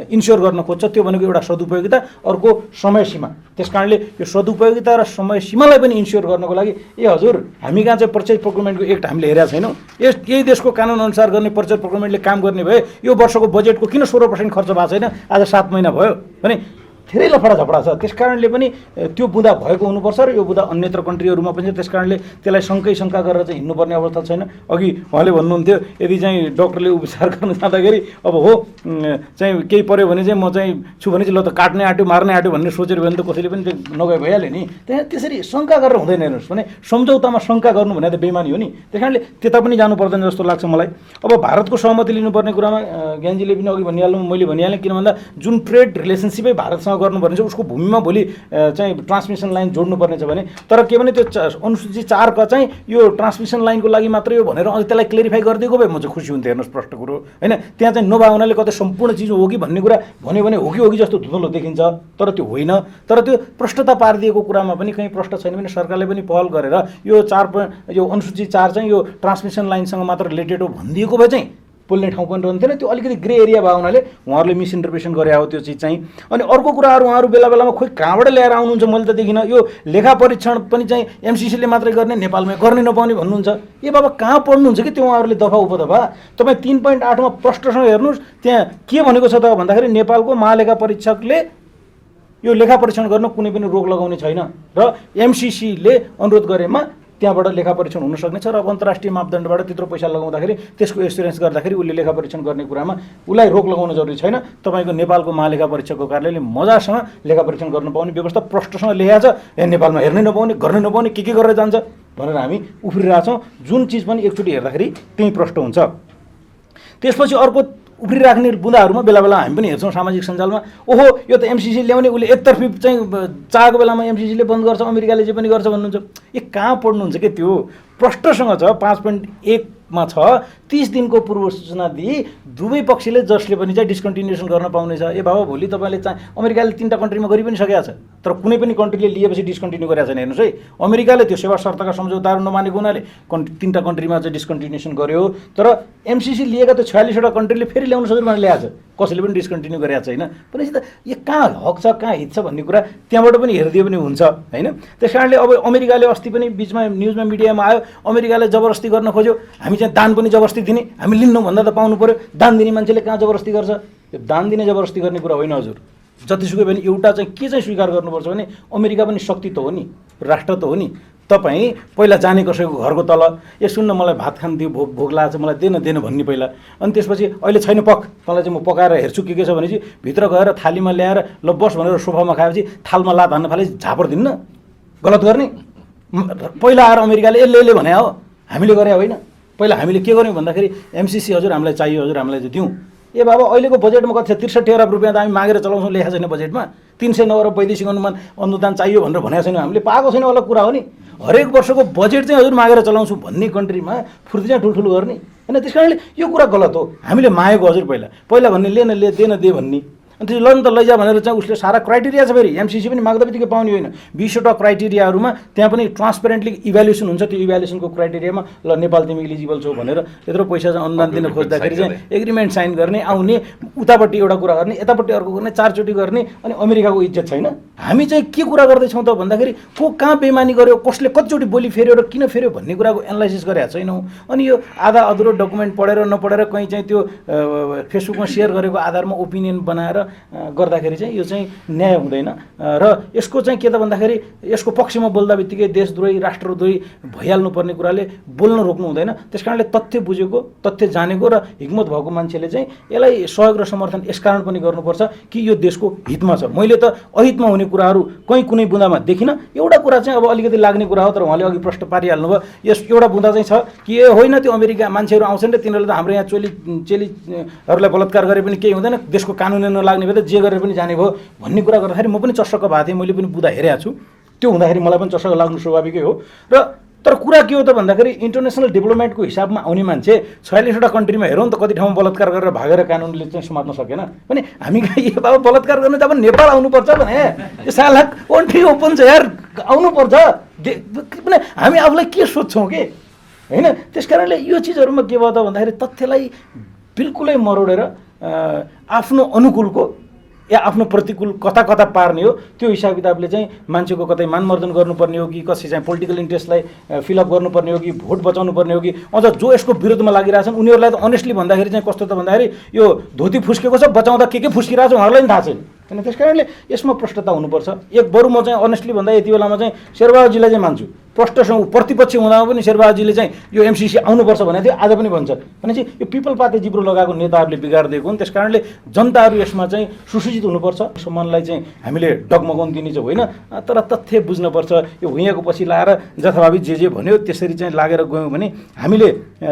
इन्स्योर गर्न खोज्छ। त्यो भनेको एउटा सदुपयोगिता, अर्को समय सीमा। त्यस कारणले यो सदुपयोगिता र समय सीमालाई पनि इन्स्योर गर्नको लागि हजुर हामी कहाँ चाहिँ पर्चेज प्रोक्युरमेन्टको एक्ट हामीले हेरेका छैनौँ। यही देशको कानुन अनुसार गर्ने पर्चेज प्रोक्युरमेन्टले काम गर्ने भए यो वर्षको बजेटको किन 16% खर्च भएको छैन, आज 7 महिना भयो भने धेरै लफडा झपडा छ। त्यस कारणले पनि त्यो बुँदा भएको हुनुपर्छ र यो बुँदा अन्यत्र कन्ट्रीहरूमा पनि छ। त्यस कारणले त्यसलाई शङ्का गरेर चाहिँ हिँड्नुपर्ने अवस्था छैन। अघि उहाँले भन्नुहुन्थ्यो यदि चाहिँ डक्टरले उपचार गर्न जाँदाखेरि अब हो चाहिँ केही पऱ्यो भने चाहिँ म चाहिँ छु भने चाहिँ ल त काट्ने आँट्यो मार्ने आँट्यो भन्ने सोचेर भने त कसैले पनि त्यो नगए भइहाल्यो नि। त्यहाँ त्यसरी शङ्का गरेर हुँदैन हेर्नुहोस् भने सम्झौतामा शङ्का गर्नु भने त बेइमानी हो नि। त्यस कारणले त्यता पनि जानु पर्दैन जस्तो लाग्छ मलाई। अब भारतको सहमति लिनुपर्ने कुरामा ज्ञानजीले पनि अघि भनिहाल्नु, मैले भनिहालेँ, किन भन्दा जुन ट्रेड रिलेसनसिपै भारतसँग गर्नुपर्ने छ उसको भूमिमा भोलि चाहिँ ट्रान्समिसन लाइन जोड्नुपर्ने छ भने, तर के भने त्यो अनुसूची 4 का चाहिँ यो ट्रान्समिसन लाइनको लागि मात्रै हो भनेर अझ त्यसलाई क्लेरिफाई गरिदिएको भए म चाहिँ खुसी हुन्थेँ हेर्नुहोस् प्रष्ट कुरो होइन। त्यहाँ चाहिँ नभए हुनाले कतै सम्पूर्ण चिज हो कि भन्ने कुरा भन्यो भने हो कि जस्तो धुँधलो देखिन्छ, तर त्यो होइन। तर त्यो प्रष्टता पारिदिएको कुरामा पनि कहीँ प्रष्ट छैन भने सरकारले पनि पहल गरेर यो अनुसूची 4 चाहिँ यो ट्रान्समिसन लाइनसँग मात्र रिलेटेड हो भनिदिएको भए चाहिँ बोल्ने ठाउँ पनि रहन्थेन। त्यो अलिकति ग्रे एरिया भएको हुनाले उहाँहरूले मिसइन्टरप्रेसन गरे हो त्यो चिज चाहिँ। अनि अर्को कुराहरू उहाँहरू बेला बेलामा खोइ कहाँबाट ल्याएर आउनुहुन्छ मैले त देखिनँ। यो लेखा परीक्षण पनि चाहिँ एमसिसीले मात्रै गर्ने, नेपालमा गर्ने नपाउने भन्नुहुन्छ। ए बाबा कहाँ पढ्नुहुन्छ कि त्यो उहाँहरूले दफा उपदफा। तपाईँ 3.8 मा प्रष्टसँग हेर्नुहोस्, त्यहाँ के भनेको छ त भन्दाखेरि नेपालको महालेखा परीक्षकले यो लेखा परीक्षण गर्न कुनै पनि रोक लगाउने छैन र एमसिसीले अनुरोध गरेमा त्यहाँबाट लेखा परीक्षण हुन सक्ने छ र अन्तर्राष्ट्रिय मापदण्डबाट त्यत्रो पैसा लगाउँदाखेरि त्यसको एस्युरेन्स गर्दाखेरि उसले लेखा परीक्षण गर्ने कुरामा उसलाई रोक लगाउन जरुरी छैन। तपाईँको नेपालको महालेखा परीक्षकको कार्यालयले मजासँग लेखा परीक्षण गर्न पाउने व्यवस्था प्रष्टसँग ल्याएको छ। नेपालमा हेर्नै नपाउने, गर्ने नपाउने, के गरेर जान्छ भनेर हामी उफ्रिरहेछौँ। जुन चिज पनि एकचोटि हेर्दाखेरि त्यही प्रष्ट हुन्छ। त्यसपछि अर्को उफ्रिराख्ने बुँदाहरूमा बेला बेला हामी पनि हेर्छौँ सामाजिक सञ्जालमा, ओहो यो त एमसिसी ल्याउने उसले एकतर्फी चाहिँ चाहेको बेलामा एमसिसीले बन्द गर्छ, अमेरिकाले जे पनि गर्छ भन्नुहुन्छ। ए कहाँ पढ्नुहुन्छ के त्यो प्रष्टसँग छ 5.1 मा छ 30 दिनको पूर्व सूचना दिई दुवै पक्षले जसले पनि चाहिँ डिस्कन्टिन्युएसन गर्न पाउनेछ। ए बाबा भोलि तपाईँले अमेरिकाले 3टा कन्ट्रीमा गरि पनि सकेको छ, तर कुनै पनि कन्ट्रीले लिएपछि डिस्कन्टिन्यू गरेको छैन। हेर्नुहोस् है, अमेरिकाले त्यो सेवा शर्तका सम्झौताहरू नमानेको हुनाले 3टा कन्ट्रीमा चाहिँ डिस्कन्टिन्युएसन गर्यो, तर एमसिसी लिएका त्यो 46वटा कन्ट्रीले फेरि ल्याउन सजिलो भनेर ल्याएको छ, कसैले पनि डिस्कन्टिन्यू गरेको छैन। भनेपछि त यो कहाँ हक छ कहाँ हित छ भन्ने कुरा त्यहाँबाट पनि हेरिदियो पनि हुन्छ होइन। त्यस कारणले अब अमेरिकाले अस्ति पनि बिचमा न्युजमा मिडियामा आयो, अमेरिकाले जबरजस्ती गर्न खोज्यो, हामी चाहिँ दान पनि जबरजस्ती दिने, हामी लिन्नौँ भन्दा त पाउनु पऱ्यो, दान दिने मान्छेले कहाँ जबरजस्ती गर्छ। यो दान दिने जबरजस्ती गर्ने कुरा होइन हजुर। जतिसुकै पनि एउटा चाहिँ के चाहिँ स्वीकार गर्नुपर्छ भने अमेरिका पनि शक्ति त हो नि, राष्ट्र त हो नि। तपाईँ पहिला जाने कसैको घरको तल, ए सुन्न मलाई भात खान दियो, भोक लागेको छ मलाई देन भन्ने पहिला, अनि त्यसपछि अहिले छैन पक तँलाई चाहिँ म पकाएर हेर्छु के छ भनेपछि भित्र गएर थालीमा ल्याएर ल बस भनेर सोफामा खाएपछि थालमा लात हान्न थाले झापर दिन्न, गलत गर्ने। पहिला आएर अमेरिकाले यसले भने हो, हामीले गरे होइन। पहिला हामीले के गर्यौँ भन्दाखेरि एमसिसी हजुर हामीलाई चाहियो, हजुर हामीलाई चाहिँ दिउँ। ए बाबा अहिलेको बजेटमा कति छ 63 अरब रुपियाँ त हामी मागेर चलाउँछौँ, लेखेको छैन बजेटमा। 309 अरब वैदेशिक अनुदान चाहियो भनेर भनेको छैन हामीले, पाएको छैन अलग कुरा हो नि। हरेक वर्षको बजेट चाहिँ हजुर मागेर चलाउँछु भन्ने कन्ट्रीमा फुर्ती चाहिँ ठुल्ठुलो गर्ने होइन। त्यस कारणले यो कुरा गलत हो। हामीले मागेको हजुर पहिला भन्ने ले न ले दे न दे भन्ने, अनि त्यो ल नि त लैजा भनेर चाहिँ उसले सारा क्राइटेरिया छ। फेरि एमसिसी पनि माग्दा बित्तिकै पाउने होइन, 20वटा क्राइटेरियाहरूमा त्यहाँ पनि ट्रान्सपेरेन्टली इभ्यालुएसन हुन्छ। त्यो इभ्यालुएसनको क्राइटेरियामा ल नेपाल तिमी इलिजिबल छौ भनेर यत्रो पैसा चाहिँ अनुदान दिन खोज्दाखेरि चाहिँ एग्रिमेन्ट साइन गर्ने, आउने, उतापट्टि एउटा कुरा गर्ने, यतापट्टि अर्को गर्ने, 4 चोटि गर्ने, अनि अमेरिकाको इज्जत छैन। हामी चाहिँ के कुरा गर्दैछौँ त भन्दाखेरि को कहाँ बेमानी गर्यो, कसले कतिचोटि बोली फेर्यो र किन फेर्यो भन्ने कुराको एनालाइसिस गरेका छैनौँ। अनि यो आधा अधुरो डकुमेन्ट पढेर नपढेर कहीँ चाहिँ त्यो फेसबुकमा सेयर गरेको आधारमा ओपिनियन बनाएर गर्दाखेरि चाहिँ यो चाहिँ न्याय हुँदैन। र यसको चाहिँ के त भन्दाखेरि यसको पक्षमा बोल्दा बित्तिकै देशद्रोही राष्ट्रद्रोही भइहाल्नुपर्ने कुराले बोल्न रोक्नु हुँदैन। त्यस कारणले तथ्य बुझेको, तथ्य जानेको र हिक्मत भएको मान्छेले चाहिँ यसलाई सहयोग र समर्थन यस कारण पनि गर्नुपर्छ कि यो देशको हितमा छ। मैले त अहितमा हुने कुराहरू कहीँ कुनै बुँदामा देखिनँ। एउटा कुरा चाहिँ अब अलिकति लाग्ने कुरा हो, तर उहाँले अघि प्रश्न पारिहाल्नु भयो। यस एउटा बुँदा चाहिँ छ कि ए होइन त्यो अमेरिका मान्छेहरू आउँछन् र तिनीहरूले त हाम्रो यहाँ चेलीहरूलाई बलात्कार गरे पनि केही हुँदैन, देशको कानुन नलाग्ने भए त जे गरेर पनि जाने भयो भन्ने कुरा गर्दाखेरि म पनि चस्सक्क भएको थिएँ। मैले पनि बुँदा हेरेको छु। त्यो हुँदाखेरि मलाई पनि चस्सक्क लाग्नु स्वाभाविकै हो। र तर कुरा के हो त भन्दाखेरि इन्टरनेसनल डेभलपमेन्टको हिसाबमा आउने मान्छे 46वटा कन्ट्रीमा हेरौँ त कति ठाउँमा बलात्कार गरेर भागेर कानुनले चाहिँ समात्न सकेन भने हामी यो बाबा बलात्कार गर्न त अब नेपाल आउनुपर्छ भने यो साला कन्ट्री ओपन छ यार, आउनुपर्छ भने हामी आफूलाई के सोध्छौँ कि होइन। त्यस कारणले यो चिजहरूमा के भयो त भन्दाखेरि तथ्यलाई बिल्कुलै मरोडेर आफ्नो अनुकूलको या आफ्नो प्रतिकूल कता कता पार्ने हो। त्यो हिसाब किताबले चाहिँ मान्छेको कतै मानमर्दन गर्नुपर्ने हो कि कसै चाहिँ पोलिटिकल इन्ट्रेस्टलाई फिलअप गर्नुपर्ने हो कि भोट बचाउनु पर्ने हो कि अझ जो यसको विरुद्धमा लागिरहेछन् उनीहरूलाई त अनेस्टली भन्दाखेरि चाहिँ कस्तो त भन्दाखेरि यो धोती फुस्केको छ, बचाउँदा के फुस्किरहेको छ उहाँहरूलाई पनि थाहा छैन। होइन त्यस कारणले यसमा प्रष्टता हुनुपर्छ। एक बरु म चाहिँ अनेस्टली भन्दा यति बेलामा चाहिँ शेरबहादुरजीलाई चाहिँ मान्छु, प्रष्टसँग प्रतिपक्षी हुँदामा पनि शेरबहादुरजीले चाहिँ यो एमसिसी आउनुपर्छ भनेको थियो, आज पनि भन्छ भने चाहिँ यो पिपल पाते जिब्रो लगाएको नेताहरूले बिगारिदिएको हुन्। त्यस कारणले जनताहरू यसमा चाहिँ सुसूचित हुनुपर्छ। सम्मानलाई चाहिँ हामीले डगमगाउन दिने चाहिँ होइन, तर तथ्य बुझ्नुपर्छ। यो भुइँको पछि लाएर जथाभावी जे भन्यो त्यसरी चाहिँ लागेर गयौँ भने हामीले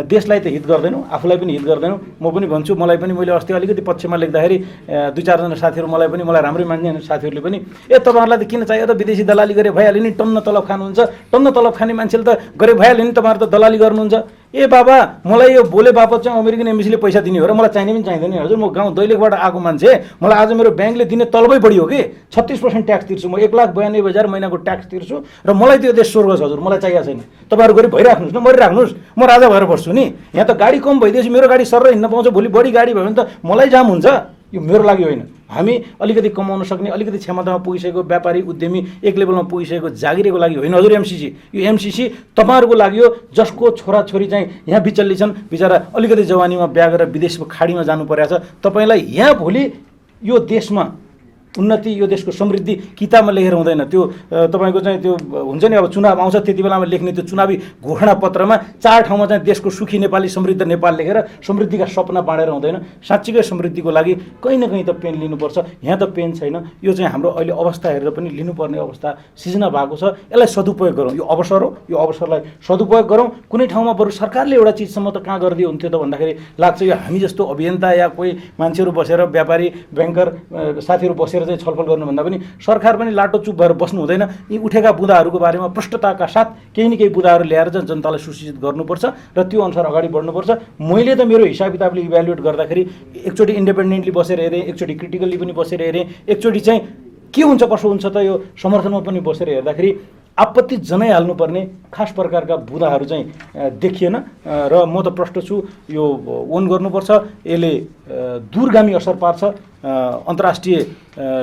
देशलाई त हित गर्दैनौँ, आफूलाई पनि हित गर्दैनौँ। म पनि भन्छु, मलाई पनि मैले अस्ति अलिकति पक्षमा लेख्दाखेरि 2-4जना साथीहरू मलाई राम्रै मान्ने साथीहरूले पनि तपाईँहरूलाई त किन चाहियो त, विदेशी दलाली गरे भइहाल्यो नि, टन्न तलब खानुहुन्छ, टन्न तलब खाने मान्छेले त गरे भइहाल्यो नि, तपाईँहरू त दलाली गर्नुहुन्छ। ए बाबा मलाई यो बोले बापत चाहिँ अमेरिकन एम्बेसीले पैसा दिने हो र मलाई चाहिने पनि चाहिँदैन हजुर। म गाउँ दैलेखबाट आएको मान्छे, मलाई आज मेरो ब्याङ्कले दिने तलबै बढी हो कि 36% ट्याक्स तिर्छु म, 1,92,000 महिनाको ट्याक्स तिर्छु र मलाई त्यो देश स्वर्ग छ हजुर, मलाई चाहिएको छैन। तपाईँहरू गरी भइराख्नुहोस् न, मरिराख्नुहोस्, म राजा भएर बस्छु नि। यहाँ त गाडी कम भइदिएपछि मेरो गाडी सर हिँड्न पाउँछ, भोलि बढी गाडी भयो भने त मलाई जाम हुन्छ। यो मेरो लागि होइन। हामी अलिकति कमाउन सक्ने, अलिकति क्षमतामा पुगिसकेको व्यापारी उद्यमी एक लेभलमा पुगिसकेको जागिरेको लागि होइन हजुर एमसिसी। यो एमसिसी तपाईँहरूको लागि हो जसको छोराछोरी चाहिँ यहाँ बिचल्ली छन्, बिचरा अलिकति जवानीमा बिहा गरेर विदेशको खाडीमा जानु परेको छ। तपाईँलाई यहाँ भोलि यो देशमा उन्नति, यो देशको समृद्धि किताबमा लेखेर हुँदैन। त्यो तपाईँको चाहिँ त्यो हुन्छ नि, अब चुनाव आउँछ त्यति बेलामा लेख्ने त्यो चुनावी घोषणापत्रमा 4 ठाउँमा चाहिँ देशको सुखी नेपाली, समृद्ध नेपाल लेखेर समृद्धिका सपना बाँडेर हुँदैन। साँच्चीकै समृद्धिको लागि कहीँ न कहीँ त पेन लिनुपर्छ। यहाँ त पेन छैन। यो चाहिँ हाम्रो अहिले अवस्था हेरेर पनि लिनुपर्ने अवस्था सिर्जना भएको छ। यसलाई सदुपयोग गरौँ। यो अवसर हो, यो अवसरलाई सदुपयोग गरौँ। कुनै ठाउँमा बरु सरकारले एउटा चिजसम्म त कहाँ गरिदियो हुन्थ्यो त भन्दाखेरि लाग्छ यो हामी जस्तो अभियन्ता या कोही मान्छेहरू बसेर व्यापारी ब्याङ्कर साथीहरू बसेर चाहिँ छलफल गर्नुभन्दा पनि सरकार पनि लाटो चुप भएर बस्नु हुँदैन। यी उठेका बुँदाहरूको बारेमा प्रष्टताका साथ केही न केही बुँदाहरू ल्याएर चाहिँ जनतालाई सूचित गर्नुपर्छ र त्यो अनुसार अगाडि बढ्नुपर्छ। मैले त मेरो हिसाब किताबले इभ्यालुएट गर्दाखेरि एकचोटि इन्डिपेन्डेन्टली बसेर हेरेँ, एकचोटि क्रिटिकल्ली पनि बसेर हेरेँ, एकचोटि चाहिँ के हुन्छ कसो हुन्छ त यो समर्थनमा पनि बसेर हेर्दाखेरि आपत्ति जनाइहाल्नुपर्ने खास प्रकारका बुँदाहरू चाहिँ देखिएन र म त प्रष्ट छु यो ओन गर्नुपर्छ। यसले दूरगामी असर पार्छ। अन्तर्राष्ट्रिय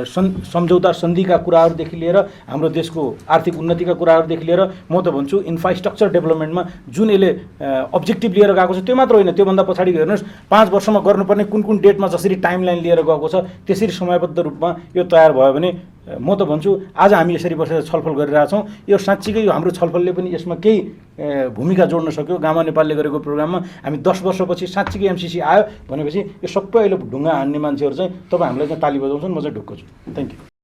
सम्झौता सन्धिका कुराहरूदेखि लिएर हाम्रो देशको आर्थिक उन्नतिका कुराहरूदेखि लिएर म त भन्छु इन्फ्रास्ट्रक्चर डेभलपमेन्टमा जुन यसले अब्जेक्टिभ लिएर गएको छ त्यो मात्र होइन, त्योभन्दा पछाडि हेर्नुहोस् 5 वर्षमा गर्नुपर्ने कुन कुन डेटमा जसरी टाइमलाइन लिएर गएको छ त्यसरी समयबद्ध रूपमा यो तयार भयो भने म त भन्छु आज हामी यसरी बसेर छलफल गरिरहेछौँ। यो साँच्चीकै यो हाम्रो छलफलले पनि यसमा केही भूमिका जोड्न सक्यो। गामा नेपालले गरेको प्रोग्राममा हामी 10 वर्षपछि साँच्चीकै एमसिसी आयो भनेपछि यो सबै अहिले ढुङ्गा हान्ने मान्छेहरू चाहिँ तपाईँ हामीलाई चाहिँ ताली बजाउँछन्, म चाहिँ ढुक्क छु। Thank you.